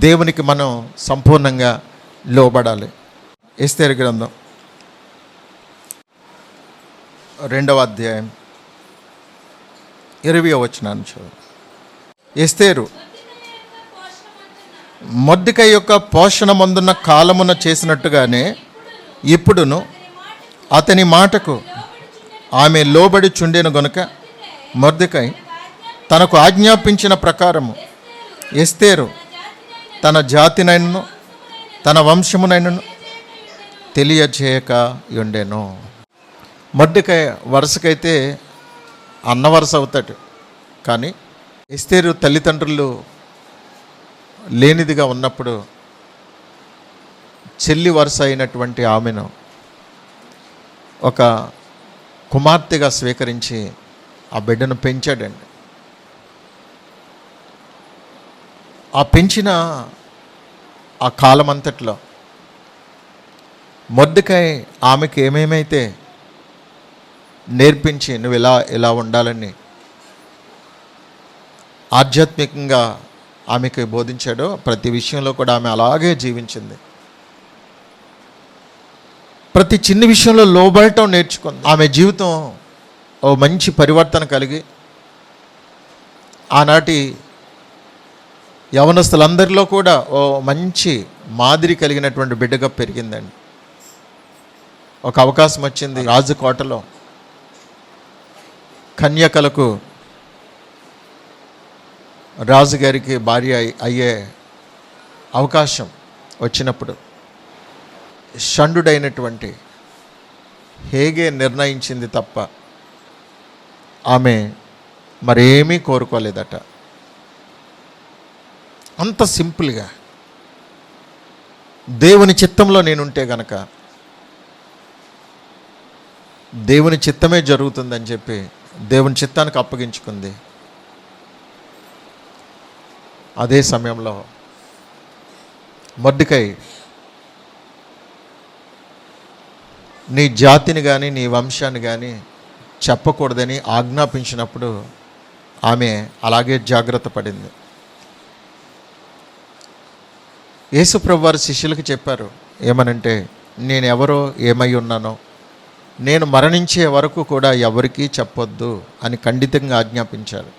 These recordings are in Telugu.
దేవునికి మనం సంపూర్ణంగా లోబడాలి. ఎస్తేరు గ్రంథం 2వ అధ్యాయం 20వ వచనాన్ని చూడండి. ఎస్తేరు మొర్దెకై యొక్క పోషణ మందున్న కాలమున చేసినట్టుగానే ఇప్పుడును అతని మాటకు ఆమె లోబడి చుండెను గనుక మొర్దెకై తనకు ఆజ్ఞాపించిన ప్రకారము ఎస్తేరు తన జాతినైనను తన వంశమునైనను తెలియజేయక ఉండెను. మొర్దెకై వరుసకైతే అన్న వరుస అవుతాడు, కానీ ఎస్తేరు తల్లిదండ్రులు లేనిదిగా ఉన్నప్పుడు చెల్లి వరుస అయినటువంటి ఆమెను ఒక కుమార్తెగా స్వీకరించి ఆ బిడ్డను పెంచాడండి. ఆ పెంచిన ఆ కాలమంతట్లో మొర్దెకై ఆమెకు ఏమేమైతే నేర్పించి నువ్వు ఇలా ఉండాలని ఆధ్యాత్మికంగా ఆమెకు బోధించాడో ప్రతి విషయంలో కూడా ఆమె అలాగే జీవించింది. ప్రతి చిన్న విషయంలో లోబడటం నేర్చుకుంది. ఆమె జీవితం ఓ మంచి పరివర్తన కలిగి ఆనాటి యవనస్తులందరిలో కూడా ఓ మంచి మాదిరి కలిగినటువంటి బిడ్డగా పెరిగిందండి. ఒక అవకాశం వచ్చింది, రాజకోటలో కన్యకలకు రాజుగారికి భార్య అయ్యే అవకాశం వచ్చినప్పుడు షండుడైనటువంటి హేగే నిర్ణయించింది తప్ప ఆమె మరేమీ కోరుకోలేదట. అంత సింపుల్గా దేవుని చిత్తంలో నేనుంటే గనక దేవుని చిత్తమే జరుగుతుందని చెప్పి దేవుని చిత్తానికి అప్పగించుకుంది. అదే సమయంలో మొర్దెకై నీ జాతిని కానీ నీ వంశాన్ని కానీ చెప్పకూడదని ఆజ్ఞాపించినప్పుడు ఆమె అలాగే జాగ్రత్త పడింది. యేసుప్రభు వారు శిష్యులకు చెప్పారు ఏమనంటే, నేను ఎవరో ఏమై ఉన్నానో నేను మరణించే వరకు కూడా ఎవరికీ చెప్పొద్దు అని ఖండితంగా ఆజ్ఞాపించారు.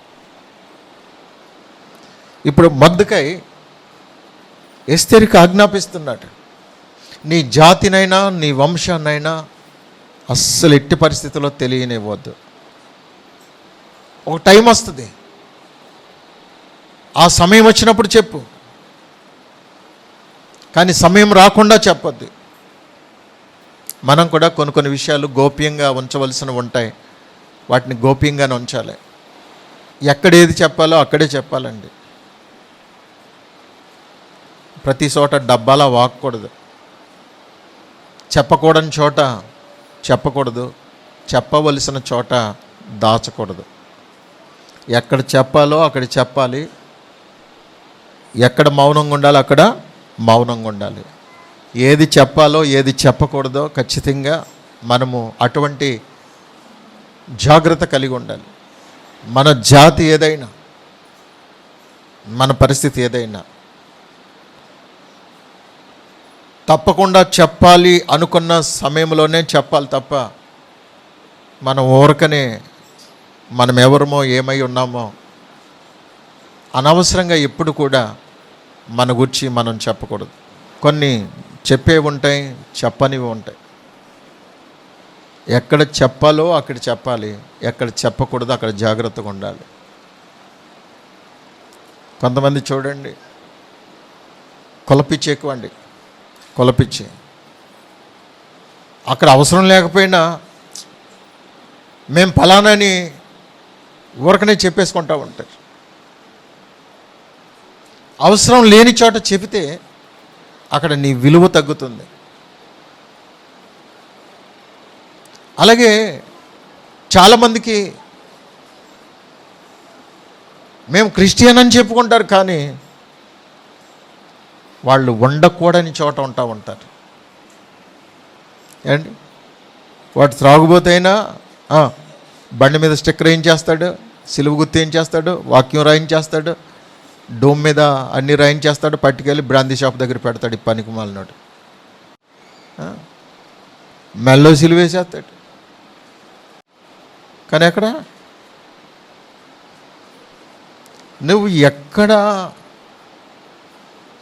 ఇప్పుడు మొర్దెకై ఎస్తేరుకి ఆజ్ఞాపిస్తున్నాడు, నీ జాతినైనా నీ వంశాన్నైనా అస్సలు ఎట్టి పరిస్థితుల్లో తెలియనివ్వద్దు. ఒక టైం వస్తుంది, ఆ సమయం వచ్చినప్పుడు చెప్పు, కానీ సమయం రాకుండా చెప్పొద్దు. మనం కూడా కొన్ని విషయాలు గోప్యంగా ఉంచవలసినవి ఉంటాయి, వాటిని గోప్యంగానే ఉంచాలి. ఎక్కడేది చెప్పాలో అక్కడే చెప్పాలండి. ప్రతి చోట డబ్బాలా వాక్కూడదు, చెప్పకూడని చోట చెప్పకూడదు, చెప్పవలసిన చోట దాచకూడదు. ఎక్కడ చెప్పాలో అక్కడ చెప్పాలి, ఎక్కడ మౌనంగా ఉండాలో అక్కడ మౌనంగా ఉండాలి. ఏది చెప్పాలో ఏది చెప్పకూడదో ఖచ్చితంగా మనము అటువంటి జాగ్రత్త కలిగి ఉండాలి. మన జాతి ఏదైనా, మన పరిస్థితి ఏదైనా తప్పకుండా చెప్పాలి అనుకున్న సమయంలోనే చెప్పాలి తప్ప మనం ఊరకనే మనం ఎవరమో ఏమై ఉన్నామో అనవసరంగా ఎప్పుడు కూడా మన గురించి మనం చెప్పకూడదు. కొన్ని చెప్పేవి ఉంటాయి, చెప్పనివి ఉంటాయి. ఎక్కడ చెప్పాలో అక్కడ చెప్పాలి, ఎక్కడ చెప్పకూడదు అక్కడ జాగ్రత్తగా ఉండాలి. కొంతమంది చూడండి, కొలపిచ్చి ఎక్కువండి, కొలపిచ్చి అక్కడ అవసరం లేకపోయినా మేము ఫలానాని ఊరకనే చెప్పేసుకుంటూ ఉంటారు. అవసరం లేని చోట చెబితే అక్కడ నీ విలువ తగ్గుతుంది. అలాగే చాలామందికి మేము క్రిస్టియన్ అని చెప్పుకుంటారు, కానీ వాళ్ళు ఉండకూడని చోట ఉంటారు. ఏంటి వాడు త్రాగుబోతైనా బండి మీద స్టిక్కర్ ఏం చేస్తాడు, సిలువ గుర్తు ఏం చేస్తాడు, వాక్యం రాయించేస్తాడు, డోమ్ మీద అన్ని రాయించేస్తాడు, పట్టుకెళ్ళి బ్రాందీ షాప్ దగ్గర పెడతాడు. ఈ పనికి మాలినాడు మెల్లో సిలువేసేస్తాడు. కానీ ఎక్కడ నువ్వు ఎక్కడ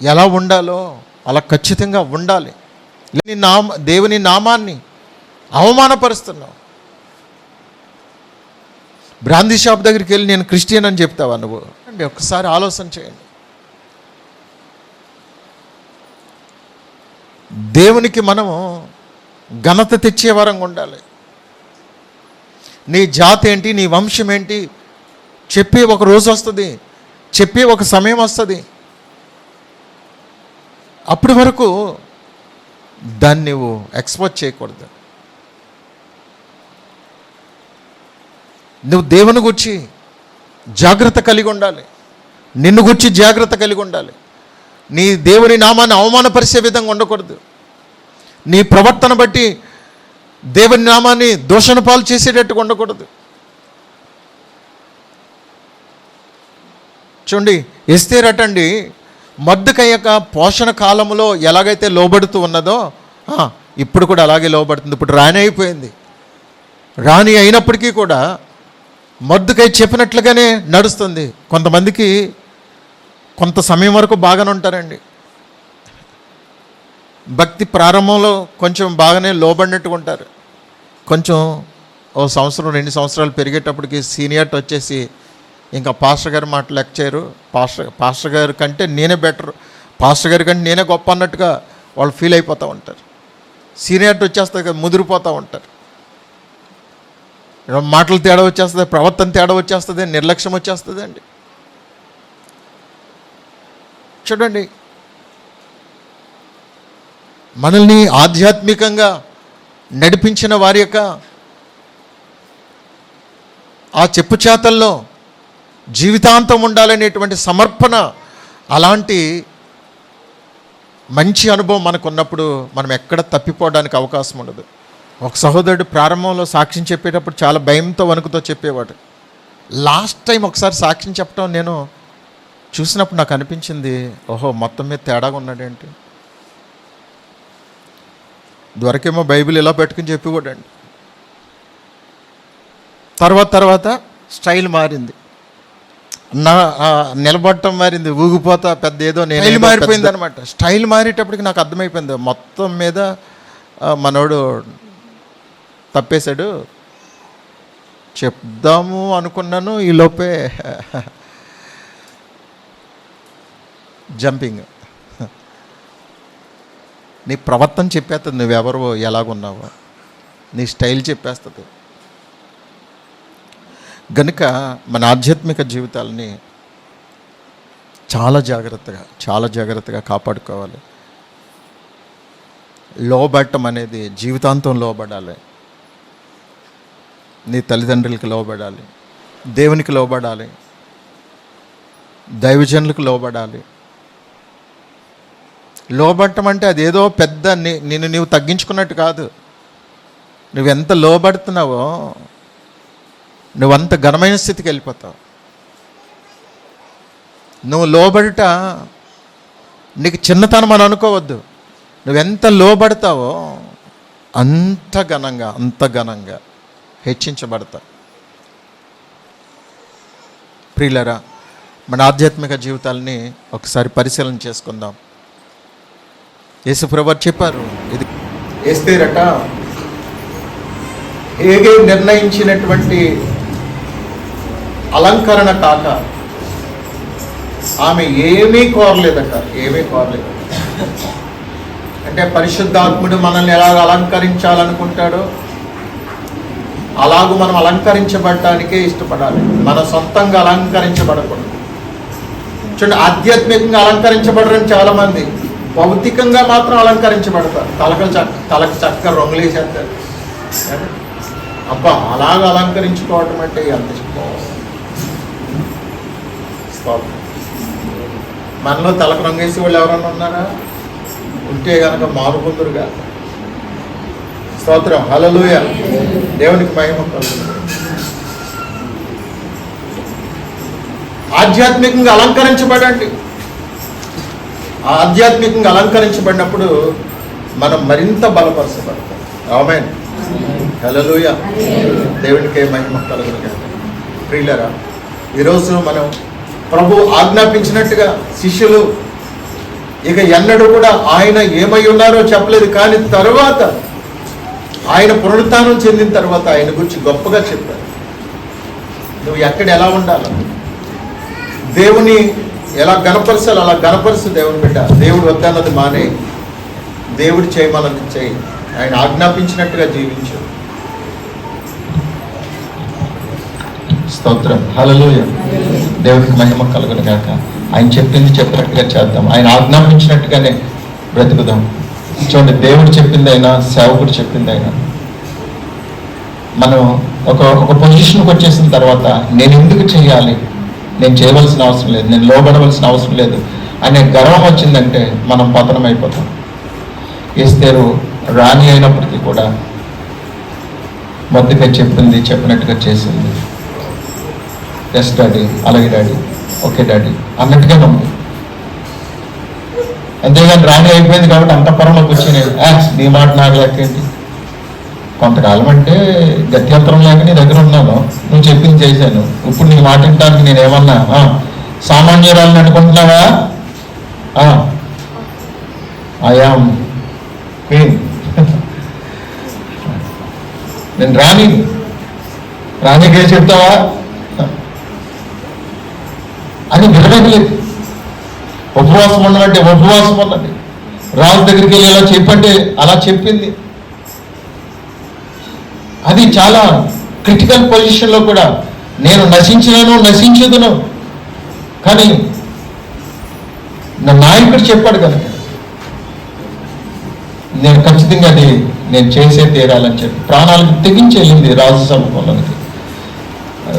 ఎలా ఉండాలో అలా ఖచ్చితంగా ఉండాలి. దేవుని నామాన్ని అవమానపరుస్తున్నావు. బ్రాందీ షాప్ దగ్గరికి వెళ్ళి నేను క్రిస్టియన్ అని చెప్తావా నువ్వు? అంటే ఒక్కసారి ఆలోచన చేయండి. దేవునికి మనము ఘనత తెచ్చే వరంగా ఉండాలి. నీ జాతి ఏంటి, నీ వంశం ఏంటి చెప్పే ఒక రోజు వస్తుంది, చెప్పే ఒక సమయం వస్తుంది. అప్పటి వరకు దాన్ని నువ్వు ఎక్స్పోజ్ చేయకూడదు. నువ్వు దేవుని గురించి జాగ్రత్త కలిగి ఉండాలి, నిన్ను గురించి జాగ్రత్త కలిగి ఉండాలి. నీ దేవుని నామాన్ని అవమానపరిచే విధంగా ఉండకూడదు. నీ ప్రవర్తన బట్టి దేవుని నామాన్ని దూషణ పాలు చేసేటట్టుగా ఉండకూడదు. చూడండి, ఎస్తేర్ అటండి మొర్దెకై పోషణ కాలంలో ఎలాగైతే లోబడుతూ ఉన్నదో ఇప్పుడు కూడా అలాగే లోబడుతుంది. ఇప్పుడు రాణి అయిపోయింది. రాణి అయినప్పటికీ కూడా మొర్దెకై చెప్పినట్లుగానే నడుస్తుంది. కొంతమందికి కొంత సమయం వరకు బాగానే ఉంటారండి. భక్తి ప్రారంభంలో కొంచెం బాగానే లోబడినట్టుగా ఉంటారు. కొంచెం ఓ సంవత్సరం 2 సంవత్సరాలు పెరిగేటప్పటికి సీనియర్టీ వచ్చేసి ఇంకా పాస్టర్ గారి మాట లెక్క చేయరు. పాస్టర్ గారి కంటే నేనే బెటర్, పాస్టర్ గారి కంటే నేనే గొప్ప అన్నట్టుగా వాళ్ళు ఫీల్ అయిపోతూ ఉంటారు. సీనియర్టీ వచ్చేస్తుంది కదా, ముదిరిపోతూ ఉంటారు. మాటలు తేడా వచ్చేస్తుంది, ప్రవర్తన తేడా వచ్చేస్తుంది, నిర్లక్ష్యం వచ్చేస్తుంది అండి. చూడండి, మనల్ని ఆధ్యాత్మికంగా నడిపించిన వారి యొక్క ఆ చెప్పు చేతల్లో జీవితాంతం ఉండాలనేటువంటి సమర్పణ, అలాంటి మంచి అనుభవం మనకు ఉన్నప్పుడు మనం ఎక్కడ తప్పిపోవడానికి అవకాశం ఉండదు. ఒక సహోదరుడు ప్రారంభంలో సాక్ష్యం చెప్పేటప్పుడు చాలా భయంతో వణుకుతో చెప్పేవాడు. లాస్ట్ టైం ఒకసారి సాక్ష్యం చెప్పడం నేను చూసినప్పుడు నాకు అనిపించింది, ఓహో మొత్తం మీద తేడాగా ఉన్నాడేంటి. దొరకేమో బైబిల్ ఇలా పెట్టుకుని చెప్పేవాడండి. తర్వాత స్టైల్ మారింది, నిలబడటం మారింది, ఊగిపోతా పెద్ద ఏదో నేను మారిపోయింది అనమాట. స్టైల్ మారేటప్పటికి నాకు అర్థమైపోయింది మొత్తం మీద మనోడు తప్పేశాడు. చెప్దాము అనుకున్నాను, ఈ లోపే జంపింగ్. నీ ప్రవర్తన చెప్పేస్తుంది, నువ్వెవరో ఎలాగున్నావో, నీ స్టైల్ చెప్పేస్తుంది. గనుక మన ఆధ్యాత్మిక జీవితాలని చాలా జాగ్రత్తగా కాపాడుకోవాలి. లోబడటం అనేది జీవితాంతం లోబడాలి. నీ తల్లిదండ్రులకి లోబడాలి, దేవునికి లోబడాలి, దైవజనులకు లోబడాలి. లోబడటం అంటే అదేదో పెద్ద నిన్ను నీవు తగ్గించుకున్నట్టు కాదు. నువ్వెంత లోబడుతున్నావో నువ్వంత ఘనమైన స్థితికి వెళ్ళిపోతావు. నువ్వు లోబడుట నీకు చిన్నతనం అని అనుకోవద్దు. నువ్వెంత లోబడతావో అంత ఘనంగా హెచ్చించబడతావు. ప్రియులరా, మన ఆధ్యాత్మిక జీవితాలని ఒకసారి పరిశీలన చేసుకుందాం. యేసుప్రభు చెప్పారు, ఇది ఎస్తేరట హేగే నిర్ణయించినటువంటి అలంకరణ కాక ఆమె ఏమీ కోరలేదట. అంటే పరిశుద్ధాత్ముడు మనల్ని ఎలా అలంకరించాలనుకుంటాడో అలాగూ మనం అలంకరించబడటానికే ఇష్టపడాలి. మన సొంతంగా అలంకరించబడకూడదు. చూడండి, ఆధ్యాత్మికంగా అలంకరించబడరని చాలామంది, భౌతికంగా మాత్రం అలంకరించబడతారు. తలకు చక్కగా రంగులేసేస్తారు. అబ్బా, అలాగ అలంకరించుకోవటం అంటే ఎంత మనలో తలకు రంగేసి వాళ్ళు ఎవరన్నా ఉన్నారా? ఉంటే కనుక మారుకుందరుగా. స్తోత్రం, హల్లెలూయా, దేవునికి మహిమ కలుగును. ఆధ్యాత్మికంగా అలంకరించబడండి. ఆధ్యాత్మికంగా అలంకరించబడినప్పుడు మనం మరింత బలపరచబడతాం. ఆమేన్. హల్లెలూయా. దేవునికే మహిమ కలుగును గాక. ప్రియులారా, ఈరోజు మనం ప్రభు ఆజ్ఞాపించినట్టుగా శిష్యులు ఇక ఎన్నడూ కూడా ఆయన ఏమై ఉన్నారో చెప్పలేదు, కానీ తర్వాత ఆయన పునరుత్థానం చెందిన తర్వాత ఆయన గురించి గొప్పగా చెప్పారు. నువ్వు ఎక్కడ ఎలా ఉండాలి, దేవుని ఎలా గణపరచాలి అలా గణపరుచు. దేవుని బిడ్డ, దేవుడు వద్దన్నది మానే, దేవుడు చేయమన్నది చేయి, ఆయన ఆజ్ఞాపించినట్టుగా జీవించు. స్తోత్రం. హల్లెలూయా. దేవుడికి మహిమ కలుగును గాక. ఆయన చెప్పింది చెప్పినట్టుగా చేద్దాం, ఆయన ఆజ్ఞాపించినట్టుగానే బ్రతుకుదాం. చూడండి, దేవుడు చెప్పిందైనా సేవకుడు చెప్పిందైనా మనం ఒక పొజిషన్కి వచ్చేసిన తర్వాత నేను ఎందుకు చేయాలి, నేను చేయవలసిన అవసరం లేదు, నేను లోబడవలసిన అవసరం లేదు అనే గర్వం వచ్చిందంటే మనం పతనం అయిపోతాం. ఎస్తేరు రాణి అయినప్పటికీ కూడా మొదటిగా చెప్పినట్టుగా చేసింది. ఎస్ డాడీ, అలాగే డాడీ, ఓకే డాడీ అన్నట్టుగా నమ్ము. అంతేగాని రాణి అయిపోయింది కాబట్టి అంతఃపురంలోకి వచ్చి నీ మాట నాకు లెక్కేంటి, కొంతకాలం అంటే గత్యంతరం లేక నీ దగ్గర ఉన్నాను, నువ్వు చెప్పింది చేశాను, ఇప్పుడు నీ మాట వినడానికి నేను ఏమన్నా సామాన్యురాలని అనుకుంటున్నావా? ఐఆమ్ క్వీన్, నేను రాణికే చెప్తావా అని వినలేదు. ఉపవాసం ఉన్నదంటే ఉపవాసం ఉన్నది, రాజు దగ్గరికి వెళ్ళి ఎలా చెప్పంటే అలా చెప్పింది. అది చాలా క్రిటికల్ పొజిషన్లో కూడా నేను నశించదును, కానీ నా నాయకుడు చెప్పాడు కనుక నేను ఖచ్చితంగా అది నేను చేసే తీరాలని చెప్పి ప్రాణాలకు తెగించి వెళ్ళింది రాజు సముఖంలోనికి.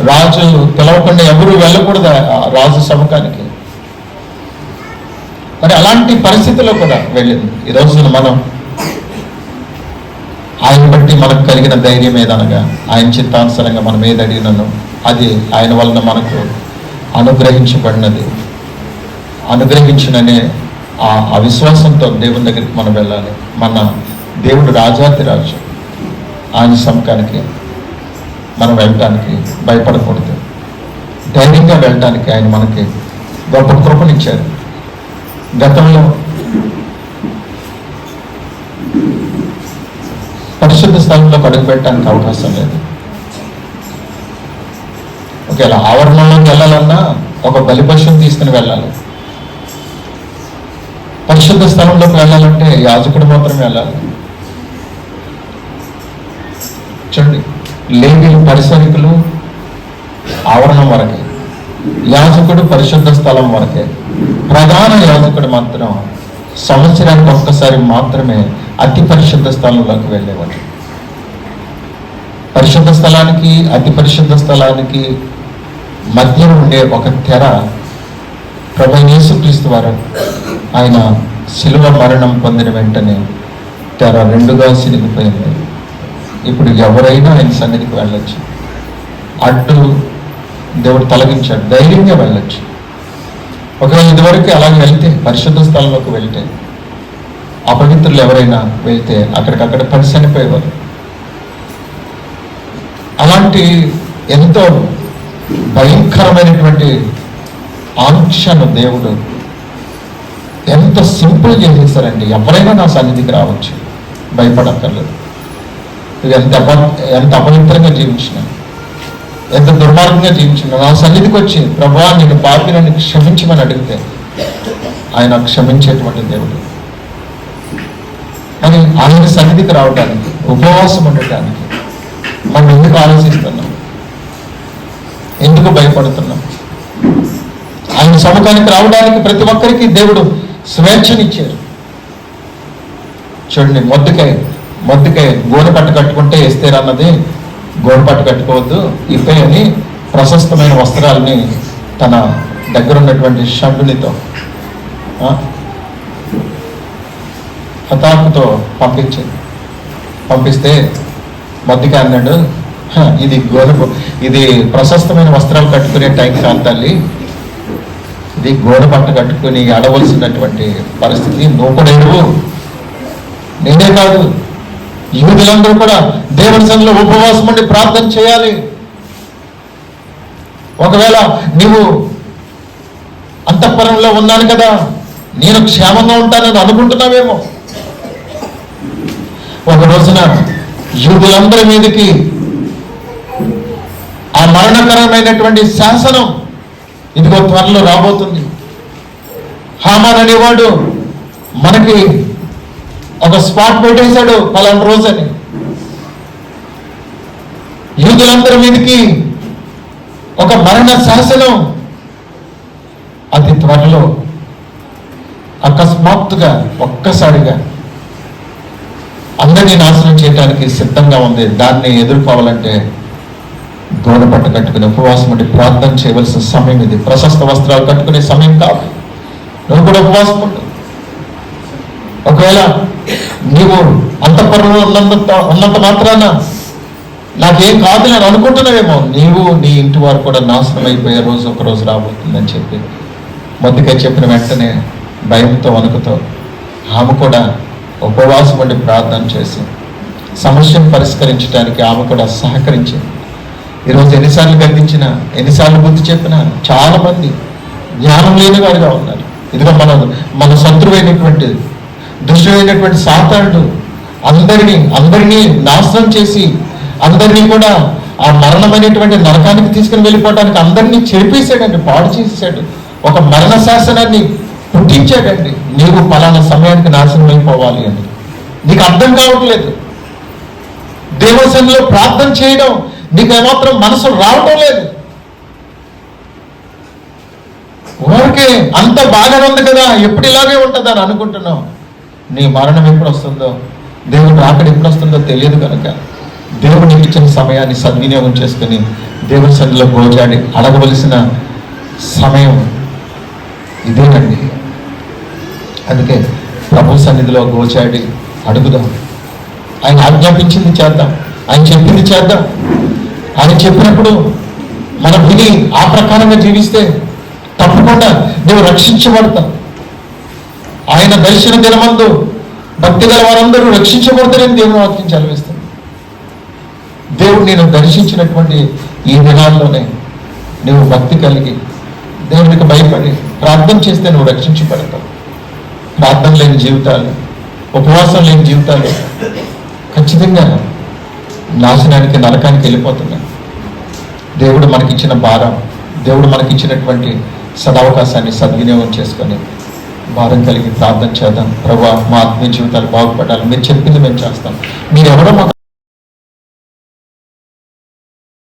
రాజు పిలవకుండా ఎవరు వెళ్ళకూడదు రాజు సముఖానికి. మరి అలాంటి పరిస్థితుల్లో కూడా వెళ్ళింది. ఈ రోజున మనం ఆయన బట్టి మనకు కలిగిన ధైర్యం ఏదనగా ఆయన చిత్తానుసారంగా మనం ఏది అడిగినానో అది ఆయన వలన మనకు అనుగ్రహించబడినది. అనుగ్రహించిననే ఆ విశ్వాసంతో దేవుని దగ్గరికి మనం వెళ్ళాలి. మన దేవుడు రాజాతిరాజు, ఆయన సముఖానికి మనం వెళ్ళటానికి భయపడకూడదు, ధైర్యంగా వెళ్ళటానికి ఆయన మనకి గొప్ప కృపనిచ్చారు. గతంలో పరిశుద్ధ స్థలంలో అడుగు పెట్టడానికి అవకాశం లేదు. ఒకవేళ ఆవరణంలోకి వెళ్ళాలన్నా ఒక బలిపశువుని తీసుకుని వెళ్ళాలి. పరిశుద్ధ స్థలంలోకి వెళ్ళాలంటే యాజకుడు మాత్రమే వెళ్ళాలి. చూడండి, లేవీయులు పరిసరికులు ఆవరణం వరకే, యాజకుడు పరిశుద్ధ స్థలం వరకే. ప్రధాన యాజకుడు మాత్రం సంవత్సరానికి ఒక్కసారి మాత్రమే అతి పరిశుద్ధ స్థలంలోకి వెళ్ళేవాడు. పరిశుద్ధ స్థలానికి అతి పరిశుద్ధ స్థలానికి మధ్యలో ఉండే ఒక తెర ప్రభువైన యేసుక్రీస్తు వారు ఆయన శిలువ మరణం పొందిన వెంటనే తెర రెండుగా సిరిగిపోయింది. ఇప్పుడు ఎవరైనా ఆయన సన్నిధికి వెళ్ళొచ్చు. అడ్డు దేవుడు తొలగించాడు, ధైర్యంగా వెళ్ళొచ్చు. ఒకవేళ ఇదివరకు అలాగే వెళ్తే పరిశుద్ధ స్థలంలోకి వెళ్తే అపవిత్రులు ఎవరైనా వెళ్తే అక్కడికక్కడ పడి చనిపోయేవారు. అలాంటి ఎంతో భయంకరమైనటువంటి ఆంక్షను దేవుడు ఎంత సింపుల్ చేసేస్తారండి. ఎవరైనా నా సన్నిధికి రావచ్చు, భయపడక్కర్లేదు. ఎంత అపవిత్రంగా జీవించిన, ఎంత దుర్మార్గంగా జీవించిన, నా సన్నిధికి వచ్చి ప్రభువా నేను పాపిని క్షమించమని అడిగితే ఆయన క్షమించేటువంటి దేవుడు. అని ఆయన సన్నిధికి రావడానికి, ఉపవాసం ఉండటానికి మనం ఎందుకు ఆలోచిస్తున్నాం, ఎందుకు భయపడుతున్నాం? ఆయన సముఖానికి రావడానికి ప్రతి ఒక్కరికి దేవుడు స్వేచ్ఛనిచ్చారు. చూడండి, మొద్దుకాయ గోనె పట్టు కట్టుకుంటే ఎస్తేరు అన్నది గోనె పట్టు కట్టుకోవద్దు, ఇప్పే అని ప్రశస్తమైన వస్త్రాలని తన దగ్గర ఉన్నటువంటి షండునితో హతాకుతో పంపిస్తే మొద్దుకాయ అన్నాడు, ఇది ప్రశస్తమైన వస్త్రాలు కట్టుకునే టైం కాదు తల్లి, ఇది గోడ పట్ట కట్టుకుని అడవలసినటువంటి పరిస్థితి. నువ్వు కూడా ఎడువు, నేనే కాదు, యూదులందరూ కూడా దేవుని సన్నిధిలో ఉపవాసం ఉండి ప్రార్థన చేయాలి. ఒకవేళ నీవు అంతఃపురంలో ఉన్నాను కదా, నేను క్షేమంగా ఉంటానని అనుకుంటున్నావేమో. ఒక రోజున యూదులందరి మీదకి ఆ మరణకరమైనటువంటి శాసనం ఇదిగో త్వరలో రాబోతుంది. హామాన్ అనేవాడు మనకి ఒక స్పాట్ పెట్టేశాడు పలానా రోజని. యూదులందరి మీదకి ఒక మరణ శాసనం అతి త్వరలో అకస్మాత్తుగా ఒక్కసారిగా అందరినీ నాశనం చేయడానికి సిద్ధంగా ఉంది. దాన్ని ఎదుర్కోవాలంటే గోడ పట్ట కట్టుకుని ఉపవాసం ఉండి ప్రార్థన చేయవలసిన సమయం ఇది. ప్రశస్త వస్త్రాలు కట్టుకునే సమయం కాదు. నువ్వు కూడా ఉపవాసం ఉండు. ఒకవేళ నీవు అంతఃపురంలో ఉన్నంత మాత్రాన నాకేం కాదు అని అనుకుంటున్నావేమో, నీవు నీ ఇంటి వారు కూడా నాశనం అయిపోయే రోజు ఒక రోజు రాబోతుందని చెప్పి మొదటిగా చెప్పిన వెంటనే భయంతో వణుకుతో ఆమె కూడా ఉపవాసం ఉండి ప్రార్థన చేసి సమస్యను పరిష్కరించడానికి ఆమె కూడా సహకరించింది. ఈరోజు ఎన్నిసార్లు గర్దించినా, ఎన్నిసార్లు బుద్ధి చెప్పినా చాలా మంది జ్ఞానం లేని వారిగా ఉన్నారు. ఇదిగో మన శత్రువైనటువంటి దుష్టుడైనటువంటి సాతానుడు అందరినీ నాశనం చేసి అందరినీ కూడా ఆ మరణమైనటువంటి నరకానికి తీసుకుని వెళ్ళిపోవడానికి అందరినీ చెరిపేశాడండి, పాడు చేసేసాడు. ఒక మరణ శాసనాన్ని పుట్టించాడండి. నీవు పలానా సమయానికి నాశనం అయిపోవాలి అని. నీకు అర్థం కావట్లేదు. దేవసన్నిధిలో ప్రార్థన చేయడం నీకు ఏమాత్రం మనసు రావటం లేదు. ఊరికే అంత బాగానే ఉంది కదా, ఎప్పుడు ఇలాగే ఉంటుంది అని అనుకుంటున్నావు. నీ మరణం ఎప్పుడు వస్తుందో, దేవుడు రాకడ ఎప్పుడు వస్తుందో తెలియదు కనుక దేవుడు నీకు ఇచ్చిన సమయాన్ని సద్వినియోగం చేసుకుని దేవుని సన్నిధిలో గోజాడి అడగవలసిన సమయం ఇదేనండి. అందుకే ప్రభు సన్నిధిలో గోచాడి అడుగుదాం. ఆయన ఆజ్ఞాపించింది చేద్దాం, ఆయన చెప్పింది చేద్దాం. ఆయన చెప్పినప్పుడు మనం విని ఆ ప్రకారంగా జీవిస్తే తప్పకుండా నువ్వు రక్షించబడతావు. ఆయన దర్శన దినమందు భక్తి గల వారందరూ రక్షించబడతారని దేవుని వాక్యం చదివిస్తుంది. దేవుడు నేను దర్శించినటువంటి ఈ దినాల్లోనే నువ్వు భక్తి కలిగి దేవునికి భయపడి ప్రార్థన చేస్తే నువ్వు రక్షించబడతావు. ప్రార్థన లేని జీవితాలు, ఉపవాసం లేని జీవితాలు ఖచ్చితంగా నాశనానికి, నరకానికి వెళ్ళిపోతున్నాయి. దేవుడు మనకిచ్చిన భారం, దేవుడు మనకిచ్చినటువంటి సదవకాశాన్ని సద్వినియోగం చేసుకొని భారం కలిగి ప్రార్థన చేద్దాం. ప్రభువా, మా ఆత్మీయ జీవితాలు బాగుపడాలి, మీరు చెప్పింది మేము చేస్తాం. మీరెవరో మాకు